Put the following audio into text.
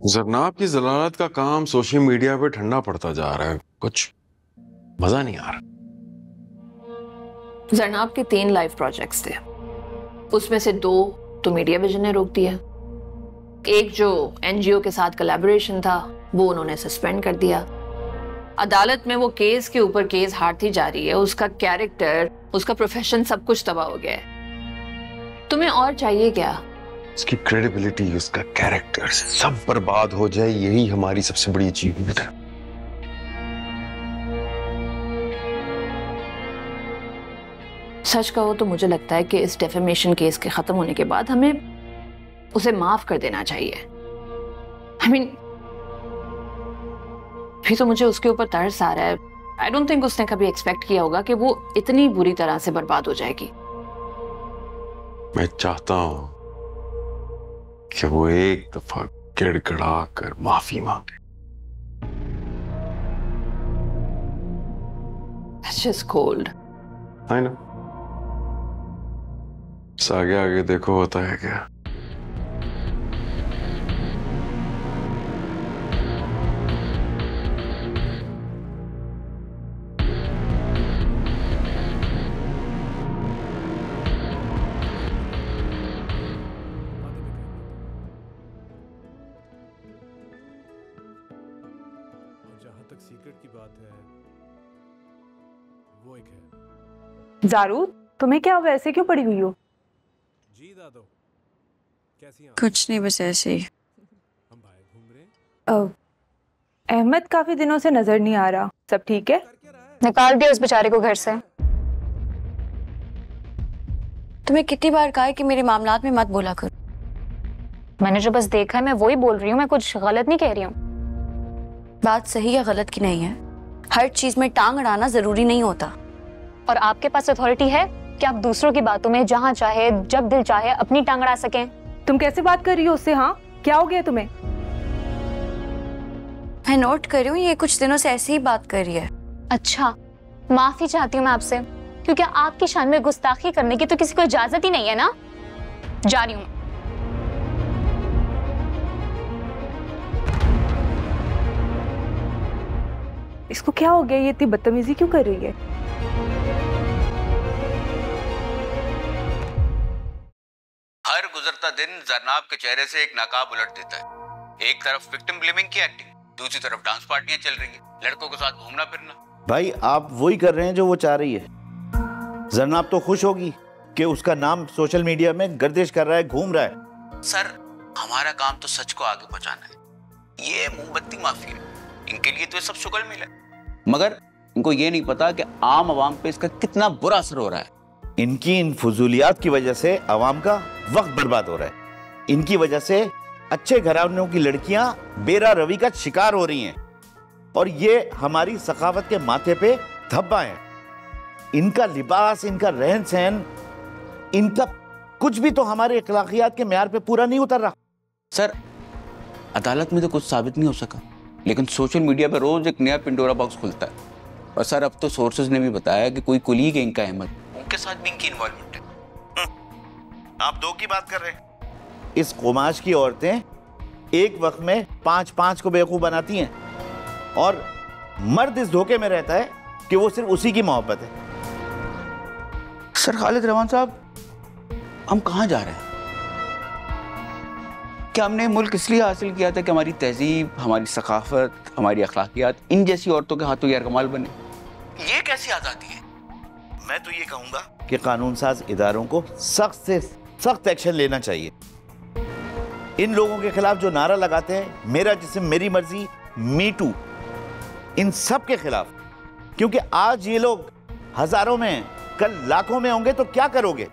जरनाब की जलालत का काम सोशल मीडिया पे ठंडा पड़ता जा रहा है, कुछ मजा नहीं आ रहा। जरनाब के 3 लाइव प्रोजेक्ट्स थे, उसमें से 2 तो मीडिया विजन ने रोक दिया। एक जो एनजीओ के साथ कोलैबोरेशन था वो उन्होंने सस्पेंड कर दिया। अदालत में वो केस के ऊपर केस हारती जा रही है, उसका कैरेक्टर, उसका प्रोफेशन, सब कुछ तबाह हो गया है। तुम्हें और चाहिए क्या? उसकी क्रेडिबिलिटी, उसका कैरेक्टर सब बर्बाद हो जाए, यही हमारी सबसे बड़ी अचीवमेंट है। सच कहो तो मुझे लगता है कि इस डेफेमेशन केस के खत्म होने के बाद हमें उसे माफ कर देना चाहिए। I mean, भी तो मुझे उसके ऊपर तरस आ रहा है। आई डोंट थिंक उसने कभी एक्सपेक्ट किया होगा कि वो इतनी बुरी तरह से बर्बाद हो जाएगी। मैं चाहता हूं कि वो एक दफा गिड़गिड़ा कर माफी मांगे। That's just cold. I know. आगे आगे देखो होता है क्या। जहां तक सीक्रेट की बात है, वो एक है। ज़ारू, तुम्हें क्या हुआ, ऐसे क्यों पड़ी हुई हो? जी दादो, कैसी हैं? कुछ नहीं, बस ऐसे ही। हम बाहर घूम रहे हैं। अहमद काफी दिनों से नजर नहीं आ रहा, सब ठीक है? निकाल दिया उस बेचारे को घर से। तुम्हें कितनी बार कहा है कि मेरे मामलात में मत बोला करो। मैंने जो बस देखा है मैं वही बोल रही हूँ, मैं कुछ गलत नहीं कह रही हूँ। बात सही या गलत की नहीं है, हर चीज में टांग अड़ाना जरूरी नहीं होता। और आपके पास अथॉरिटी है कि आप दूसरों की बातों में जहाँ चाहे जब दिल चाहे अपनी टांग अड़ा सकें। तुम कैसे बात कर रही हो उससे? हाँ, क्या हो गया तुम्हें? मैं नोट कर रही हूँ, ये कुछ दिनों से ऐसे ही बात कर रही है। अच्छा, माफी चाहती हूँ मैं आपसे, क्योंकि आपकी शान में गुस्ताखी करने की तो किसी को इजाजत ही नहीं है ना। जा रही हूँ। इसको क्या हो गया? ये इतनी बदतमीजी क्यों कर रही है? हर गुजरता दिन जरनाब के चेहरे से एक नकाब उलट देता है। एक तरफ विक्टिम ब्लेमिंग की एक्टिंग, दूसरी तरफ डांस पार्टियां चल रही हैं, लड़कों के साथ घूमना फिरना। भाई आप वही कर रहे हैं जो वो चाह रही है। जरनाब तो खुश होगी कि उसका नाम सोशल मीडिया में गर्दिश कर रहा है, घूम रहा है। सर, हमारा काम तो सच को आगे पहुंचाना है। ये मोमबत्ती माफी है, इनके लिए तो ये सब शुगर मिला, मगर इनको ये नहीं पता कि आम आवाम पे इसका कितना बुरा असर हो रहा है। इनकी इन फजूलियात की वजह से आवाम का वक्त बर्बाद हो रहा है। इनकी वजह से अच्छे घरानों की लड़कियां बेरा रवि का शिकार हो रही हैं और ये हमारी सखावत के माथे पे धब्बा है। इनका लिबास, इनका रहन सहन, इनका कुछ भी तो हमारे अखलाकियात के म्यार पे पूरा नहीं उतर रहा। सर, अदालत में तो कुछ साबित नहीं हो सका, लेकिन सोशल मीडिया पर रोज एक नया पिंडोरा बॉक्स खुलता है। और सर, अब तो सोर्सेज ने भी बताया कि कोई कुलीग है इनका अहमद, उनके साथ भी इनकी इन्वॉल्वमेंट है। आप 2 की बात कर रहे हैं। इस कुमाश की औरतें एक वक्त में 5-5 को बेवकूफ बनाती हैं और मर्द इस धोखे में रहता है कि वो सिर्फ उसी की मोहब्बत है। सर खालिद रहमान साहब, हम कहाँ जा रहे हैं? क्या हमने मुल्क इसलिए हासिल किया था कि हमारी तहजीब, हमारी सकाफत, हमारी अखलाकियात इन जैसी औरतों के हाथों यारकमाल बने? ये कैसी आज़ादी है? मैं तो ये कहूंगा कि कानून साज इदारों को सख्त से सख्त एक्शन लेना चाहिए। इन लोगों के खिलाफ जो नारा लगाते हैं, मेरा जिस्म मेरी मर्जी, मी टू, इन सब के खिलाफ। क्योंकि आज ये लोग हजारों में, कल लाखों में होंगे तो क्या करोगे?